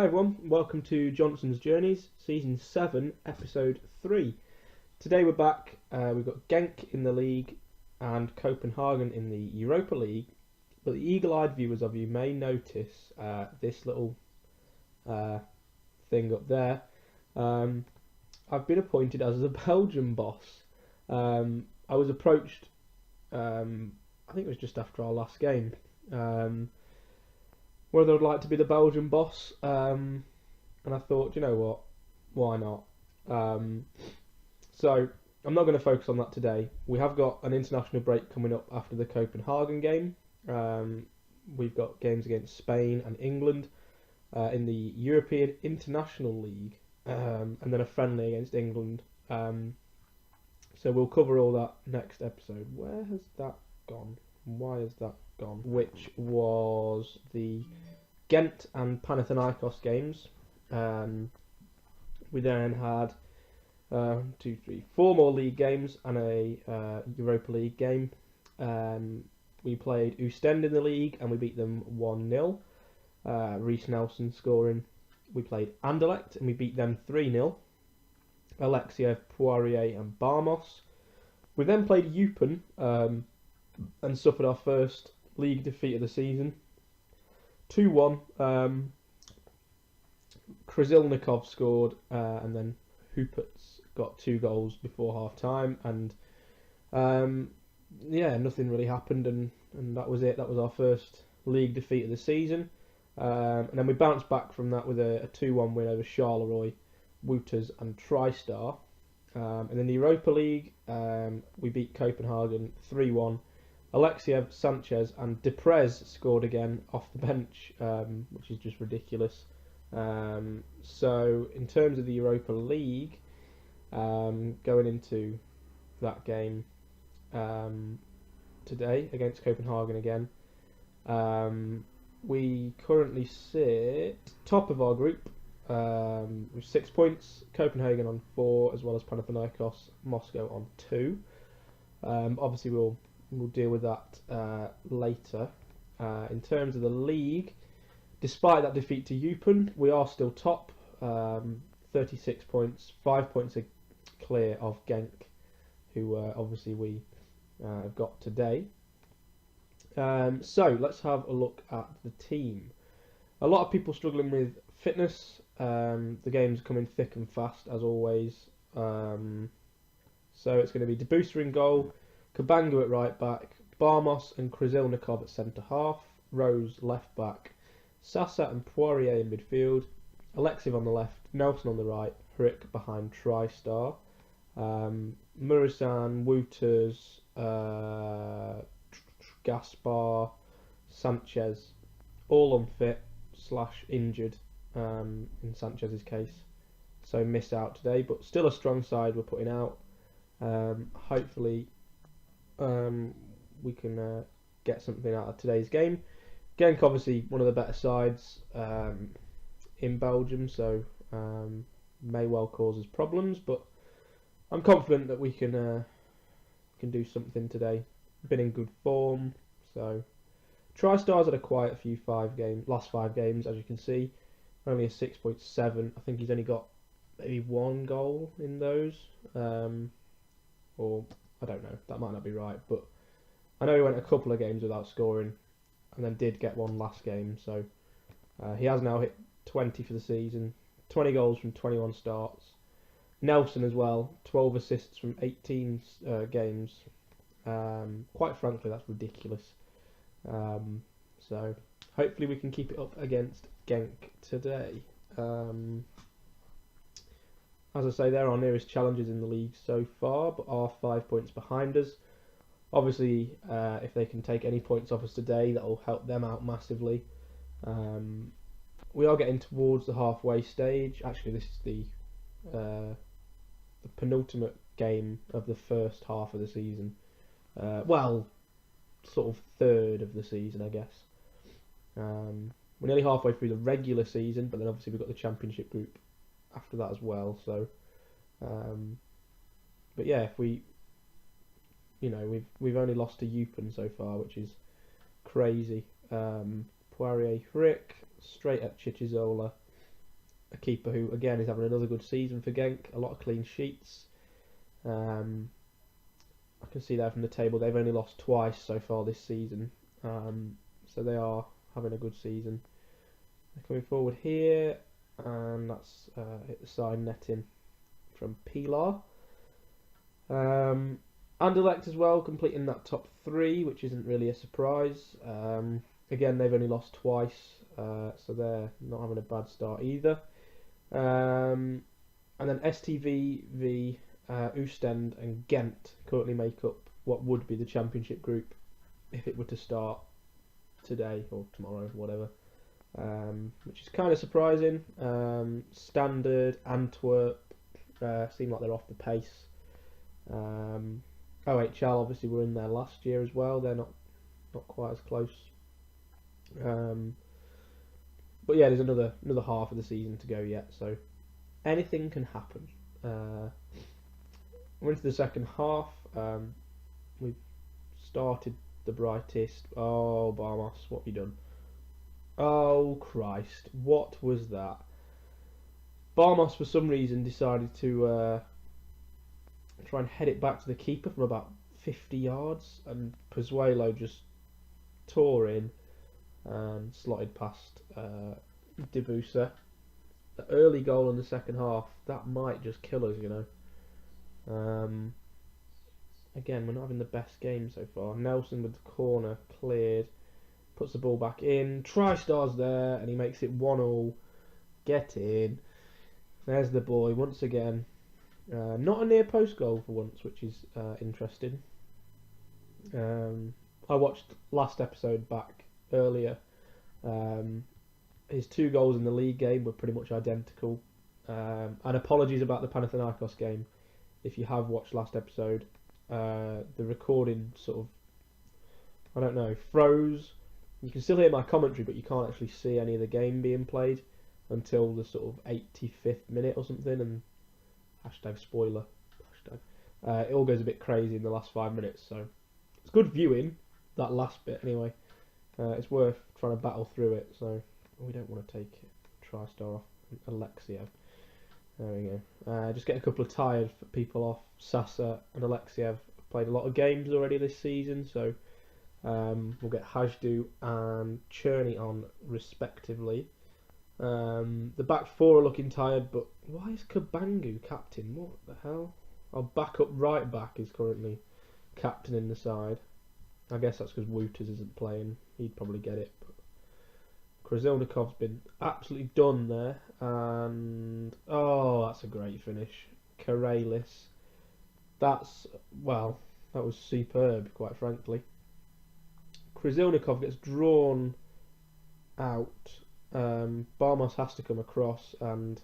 Hi everyone, welcome to Johnson's Journeys, Season 7, Episode 3. Today we're back, we've got Genk in the league and Copenhagen in the Europa League, but the eagle-eyed viewers of you may notice this little thing up there. I've been appointed as the Belgian boss. I was approached, I think it was just after our last game, whether I'd like to be the Belgian boss, and I thought, you know what, why not? So I'm not going to focus on that today. We have got an international break coming up after the Copenhagen game. We've got games against Spain and England in the European International League, and then a friendly against England. So we'll cover all that next episode. Where has that gone? Why has that gone? Which was the Ghent and Panathinaikos games. We then had 4 more league games and a Europa League game. We played Ostend in the league and we beat them 1-0. Reece Nelson scoring. We played Anderlecht and we beat them 3-0. Alexiev, Poirier and Barmos. We then played Eupen and suffered our first league defeat of the season, 2-1. Krasilnikov scored, and then Hupertz got 2 goals before half time, and yeah, nothing really happened, and that was it. That was our first league defeat of the season, and then we bounced back from that with a 2-1 win over Charleroi, Wouters and Traistar. And in the Europa League, we beat Copenhagen 3-1. Alexiev, Sanchez and Deprez scored again off the bench, which is just ridiculous. So in terms of the Europa League, going into that game today against Copenhagen again, we currently sit top of our group with 6 points, Copenhagen on 4, as well as Panathinaikos, Moscow on 2. Obviously we'll deal with that later. In terms of the league, despite that defeat to Eupen, we are still top, 36 points, 5 points clear of Genk, who obviously we have got today. So let's have a look at the team. A lot of people struggling with fitness. The game's coming thick and fast as always. So it's going to be De Booster in goal, Cabango at right back, Barmos and Krasilnikov at centre half, Rose left back, Sasa and Poirier in midfield, Alexiev on the left, Nelson on the right, Hrick behind Traistar, Murisan, Wouters, Gaspar, Sanchez, all unfit / injured in Sanchez's case, so miss out today, but still a strong side we're putting out. Hopefully we can get something out of today's game. Genk obviously one of the better sides in Belgium, so may well cause us problems, but I'm confident that we can do something today. Been in good form, so Traistar's had a quiet few last 5 games, as you can see. Only a 6.7. I think he's only got maybe 1 goal in those, or I don't know, that might not be right, but I know he went a couple of games without scoring and then did get 1 last game, so he has now hit 20 for the season, 20 goals from 21 starts. Nelson as well, 12 assists from 18 games. Quite frankly, that's ridiculous. So hopefully we can keep it up against Genk today. As I say, they're our nearest challengers in the league so far, but are 5 points behind us. Obviously, if they can take any points off us today, that will help them out massively. We are getting towards the halfway stage. Actually, this is the penultimate game of the first half of the season. Well, sort of third of the season, I guess. We're nearly halfway through the regular season, but then obviously we've got the championship group after that as well. So, but yeah, if we've only lost to Eupen so far, which is crazy. Poirier, Hrick, straight at Chichizola, a keeper who, again, is having another good season for Genk. A lot of clean sheets. I can see there from the table they've only lost twice so far this season. So they are having a good season. They're coming forward here, and that's hit the side netting from Pilar. Anderlecht as well, completing that top 3, which isn't really a surprise. Again, they've only lost twice, so they're not having a bad start either. And then STV, Oostend and Ghent currently make up what would be the championship group if it were to start today or tomorrow, whatever. Which is kind of surprising. Standard, Antwerp seem like they're off the pace. OHL obviously were in there last year as well. They're not quite as close. But yeah, there's another half of the season to go yet, so anything can happen. We're into the second half. We've started the brightest. Oh, Barmos, what have you done? Oh, Christ, what was that? Barmos, for some reason, decided to try and head it back to the keeper from about 50 yards, and Pozuelo just tore in and slotted past Debusa. The early goal in the second half, that might just kill us, you know. Again, we're not having the best game so far. Nelson with the corner cleared, puts the ball back in. Traistar's there, and he makes it 1-1. Get in. There's the boy once again. Not a near post goal for once, which is interesting. I watched last episode back earlier. His 2 goals in the league game were pretty much identical. And apologies about the Panathinaikos game. If you have watched last episode, the recording sort of, I don't know, froze. You can still hear my commentary, but you can't actually see any of the game being played until the sort of 85th minute or something, and #spoiler. It all goes a bit crazy in the last 5 minutes, so it's good viewing, that last bit anyway. It's worth trying to battle through it, so we don't want to take Traistar off Alexiev. There we go. Just get a couple of tired people off. Sasa and Alexiev have played a lot of games already this season, so we'll get Hajdu and Cherney on respectively. The back 4 are looking tired, but why is Kabangu captain? What the hell? Our backup right back is currently captain in the side. I guess that's because Wouters isn't playing. He'd probably get it. But Krasilnikov's been absolutely done there, and oh, that's a great finish. Karelis. That was superb, quite frankly. Krasilnikov gets drawn out. Barmos has to come across, and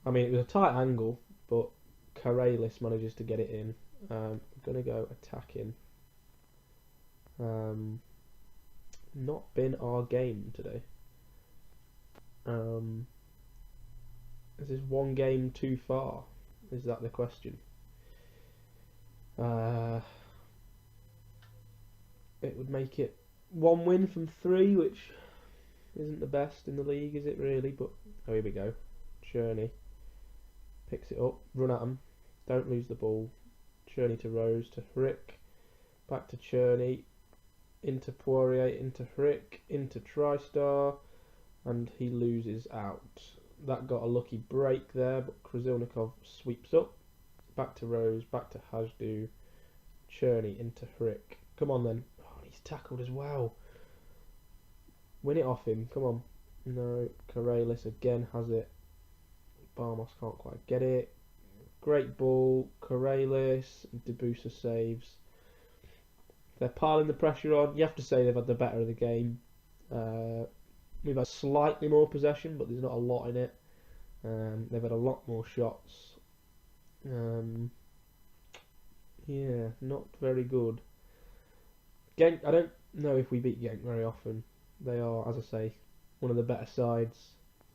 I mean, it was a tight angle, but Karelis manages to get it in. I'm going to go attacking. Not been our game today. Is this one game too far? Is that the question? It would make it 1 win from 3, which isn't the best in the league, is it really? But oh, here we go. Cherney picks it up, run at him, don't lose the ball. Cherney to Rose, to Hrick, back to Cherney, into Poirier, into Hrick, into Traistar, and he loses out. That got a lucky break there, but Krasilnikov sweeps up, back to Rose, back to Hajdu, Cherney into Hrick. Come on then. Oh, he's tackled as well. Win it off him, come on. No, Karelis again has it. Barmos can't quite get it. Great ball, Karelis, Debusa saves. They're piling the pressure on. You have to say they've had the better of the game. We've had slightly more possession, but there's not a lot in it. They've had a lot more shots. Yeah, not very good. Genk, I don't know if we beat Genk very often. They are, as I say, one of the better sides.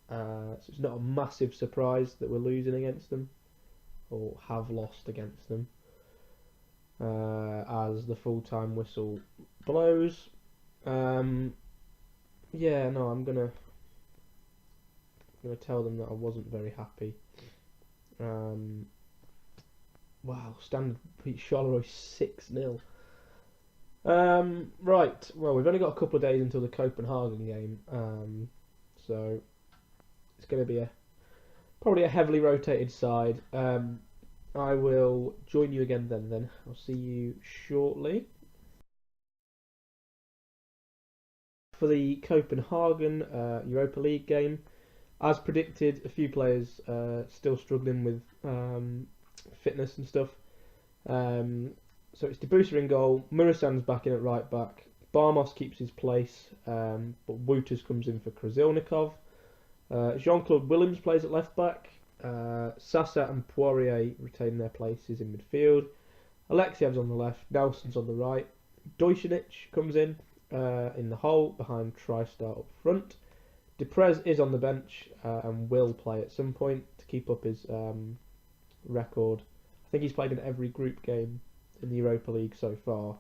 So it's not a massive surprise that we're losing against them, or have lost against them. As the full-time whistle blows. Yeah, no, I'm gonna I'm going to tell them that I wasn't very happy. Wow, Standard beat Charleroi 6-0. Right, well, we've only got a couple of days until the Copenhagen game, so it's going to be probably a heavily rotated side. I will join you again then. I'll see you shortly. For the Copenhagen Europa League game, as predicted, a few players still struggling with fitness and stuff. So it's Debussy in goal, Murasan's back in at right back, Barmos keeps his place, but Wouters comes in for Krasilnikov. Jean-Claude Willems plays at left back. Sasa and Poirier retain their places in midfield. Alexiev's on the left, Nelson's on the right. Dojcinic comes in the hole behind Traistar up front. Deprez is on the bench and will play at some point to keep up his record. I think he's played in every group game in the Europa League so far.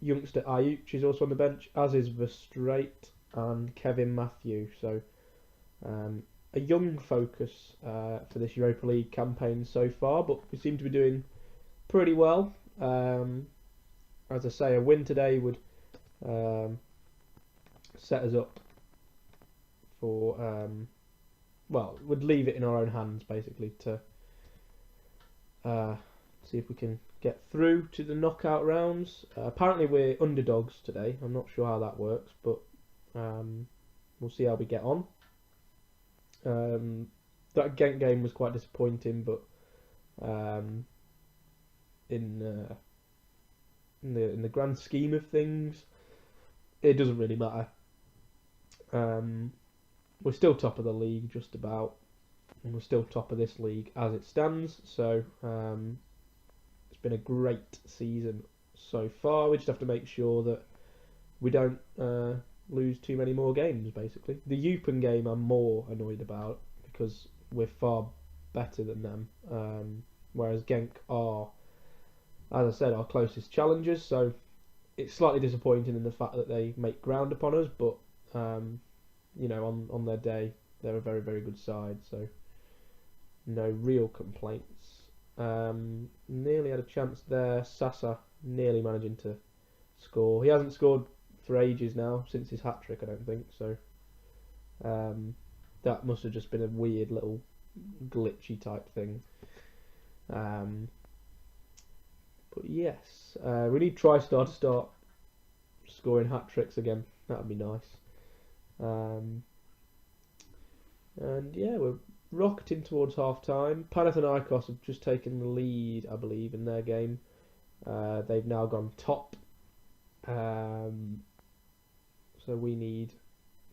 Youngster Ayuch is also on the bench, as is Verstraete and Kevin Matthew. So a young focus for this Europa League campaign so far, but we seem to be doing pretty well. As I say, a win today would set us up for well, would leave it in our own hands basically to see if we can get through to the knockout rounds. Apparently we're underdogs today. I'm not sure how that works, but we'll see how we get on. That Genk game was quite disappointing, but in the grand scheme of things, it doesn't really matter. We're still top of the league, just about, and we're still top of this league as it stands. So it's been a great season so far. We just have to make sure that we don't lose too many more games, basically. The Eupen game I'm more annoyed about because we're far better than them, whereas Genk are, as I said, our closest challengers. So it's slightly disappointing in the fact that they make ground upon us, but you know, on their day they're a very, very good side, so no real complaints. Nearly had a chance there. Sasa nearly managing to score. He hasn't scored for ages now, since his hat-trick, I don't think, so that must have just been a weird little glitchy type thing. But yes, we need Traistar to start scoring hat-tricks again. That would be nice. And yeah, we're rocketing towards half-time. Panathinaikos have just taken the lead, I believe, in their game. They've now gone top. So we need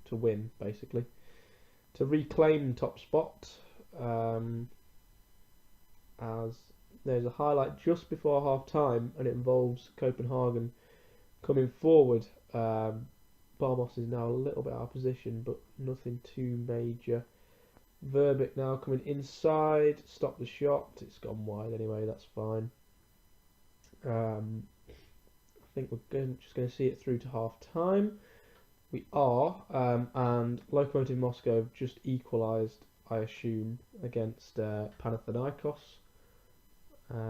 to win, basically, to reclaim top spot. As there's a highlight just before half-time, and it involves Copenhagen coming forward. Barmos is now a little bit out of position, but nothing too major. Verbeek now coming inside, stop the shot. It's gone wide anyway, that's fine. I think we're just going to see it through to half-time. We are, and Lokomotiv Moscow have just equalised, I assume, against Panathinaikos.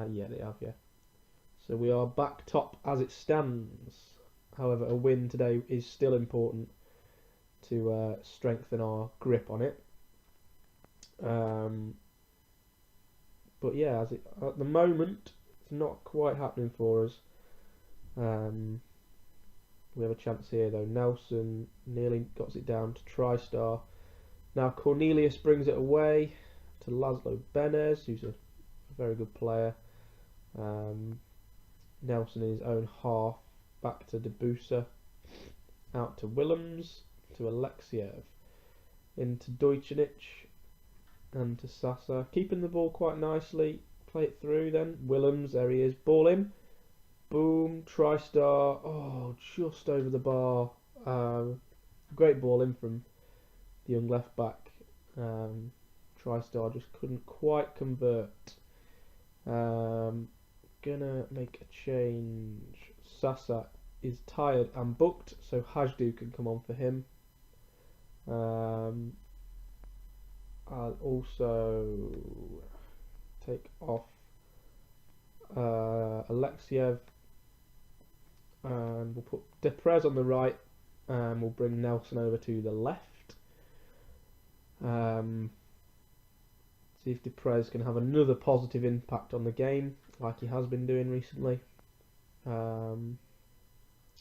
Yeah, they have, yeah. So we are back top as it stands. However, a win today is still important to strengthen our grip on it. But yeah, at the moment, it's not quite happening for us. We have a chance here though. Nelson nearly got it down to Traistar. Now Cornelius brings it away to Laszlo Benez, who's a very good player. Nelson in his own half, back to Debussy, out to Willems, to Alexiev, into Dojcinic, and to Sasa. Keeping the ball quite nicely. Play it through then. Willems, there he is. Ball in. Boom. Traistar. Oh, just over the bar. Great ball in from the young left back. Traistar just couldn't quite convert. Gonna make a change. Sasa is tired and booked, so Hajdu can come on for him. I'll also take off Alexiev, and we'll put Deprez on the right, and we'll bring Nelson over to the left. See if Deprez can have another positive impact on the game, like he has been doing recently.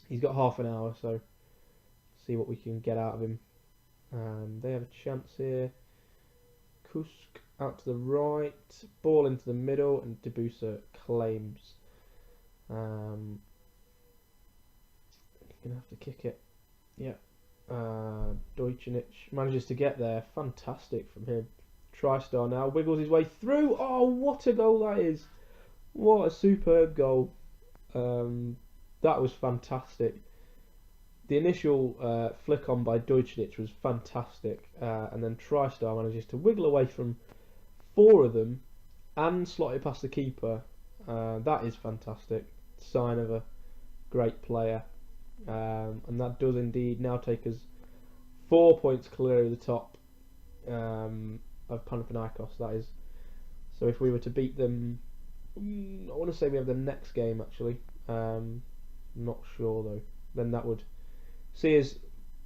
He's got half an hour, so see what we can get out of him. They have a chance here. Kusk out to the right, ball into the middle, and Debusa claims. He's gonna have to kick it. Yeah. Dojcinic manages to get there. Fantastic from him. Traistar now wiggles his way through. Oh, what a goal that is! What a superb goal. That was fantastic. The initial flick on by Dojcinic was fantastic, and then Traistar manages to wiggle away from 4 of them and slot it past the keeper. That is fantastic. Sign of a great player, and that does indeed now take us 4 points clear of the top of Panathinaikos. That is. So if we were to beat them, I want to say we have the next game actually. Not sure though. Then that would see us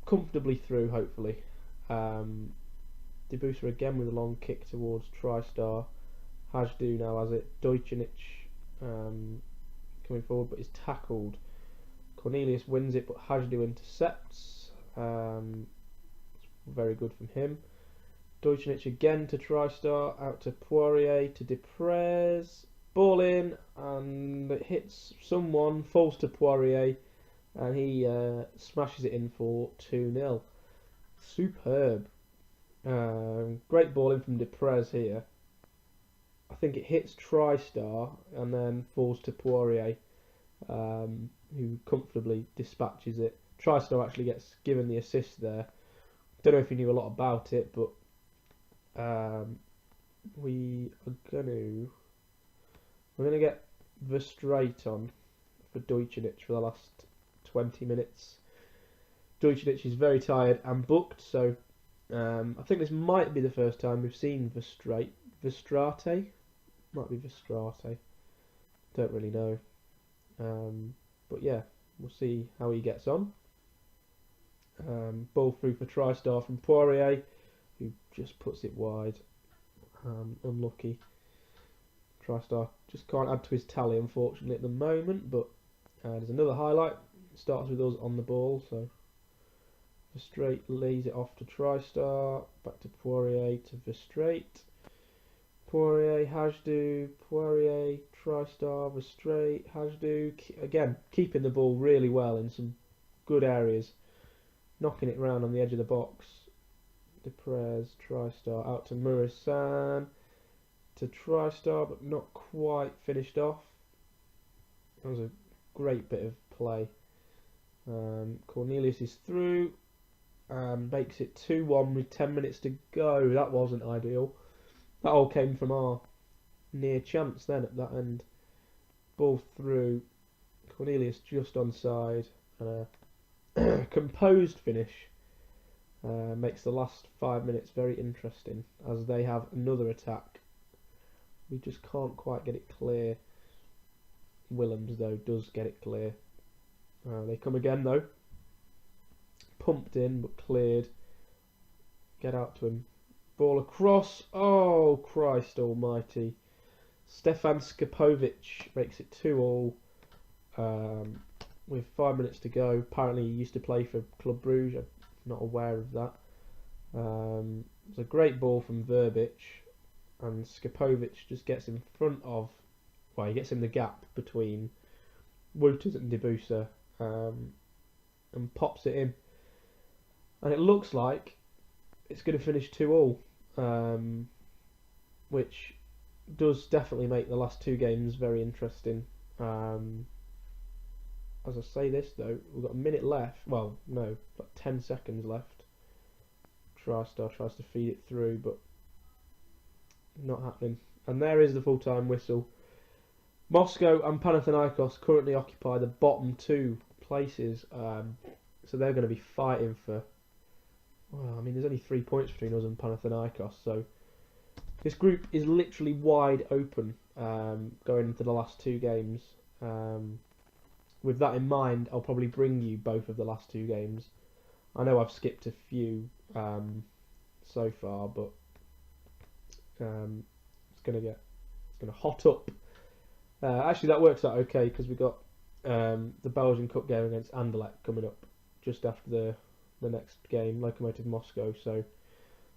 comfortably through, hopefully. Debusa again with a long kick towards Traistar. Hajdu now has it. Dojcinic coming forward, but is tackled. Cornelius wins it, but Hajdu intercepts. Very good from him. Dojcinic again to Traistar, out to Poirier, to Deprez. Ball in, and it hits someone, falls to Poirier, and he smashes it in for 2-0. Superb. Great ball in from Deprez here. I think it hits Traistar and then falls to Poirier, who comfortably dispatches it. Traistar actually gets given the assist there. Don't know if he knew a lot about it, but we're gonna get Verstraete on for Dojcinic for the last 20 minutes. Dojcinic is very tired and booked, so I think this might be the first time we've seen Verstraete. Might be Verstraete. Don't really know. But yeah, we'll see how he gets on. Ball through for Traistar from Poirier, who just puts it wide. Unlucky. Traistar just can't add to his tally, unfortunately, at the moment, but there's another highlight. It starts with us on the ball, so Verstraete lays it off to Traistar, back to Poirier, to Verstraete. Poirier, Hajdu, Poirier, Traistar, Verstraete, Hajdu. Again, keeping the ball really well in some good areas. Knocking it round on the edge of the box. Deprez, Traistar, out to Murisan. To Traistar, but not quite finished off. That was a great bit of play. Cornelius is through. Makes it 2-1 with 10 minutes to go. That wasn't ideal. That all came from our near chance then at that end. Ball through. Cornelius just onside. And a composed finish makes the last 5 minutes very interesting as they have another attack. We just can't quite get it clear. Willems though does get it clear. They come again though. Pumped in but cleared. Get out to him. Ball across. Oh, Christ almighty. Stefan Skapovic makes it 2-2 with 5 minutes to go. Apparently he used to play for Club Brugge. I'm not aware of that. It's a great ball from Verbic, and Skapovic just gets in front of, well, he gets in the gap between Wouters and Debusa, and pops it in. And it looks like it's going to finish 2-2, which does definitely make the last 2 games very interesting. As I say this though, we've got a minute left. Well, no, about 10 seconds left. Traistar tries to feed it through, but not happening. And there is the full-time whistle. Moscow and Panathinaikos currently occupy the bottom 2 places, so they're going to be fighting for. Well, I mean, there's only 3 points between us and Panathinaikos, so this group is literally wide open going into the last 2 games. With that in mind, I'll probably bring you both of the last 2 games. I know I've skipped a few so far, but it's gonna hot up. Actually, that works out okay because we got the Belgian Cup game against Anderlecht coming up just after the next game, Lokomotiv Moscow. So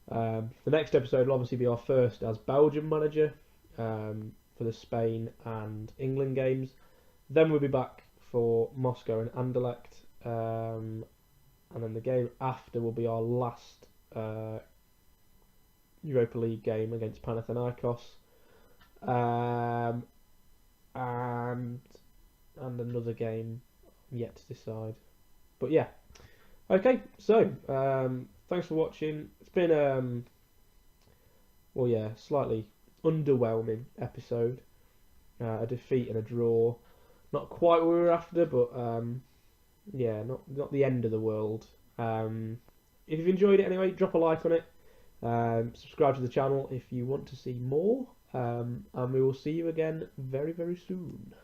the next episode will obviously be our first as Belgium manager for the Spain and England games. Then we'll be back for Moscow and Anderlecht, and then the game after will be our last Europa League game against Panathinaikos, and another game yet to decide. But yeah, okay. So thanks for watching. It's been slightly underwhelming episode. A defeat and a draw. Not quite what we were after, but yeah, not the end of the world. If you've enjoyed it anyway, drop a like on it. Subscribe to the channel if you want to see more. And we will see you again very, very soon.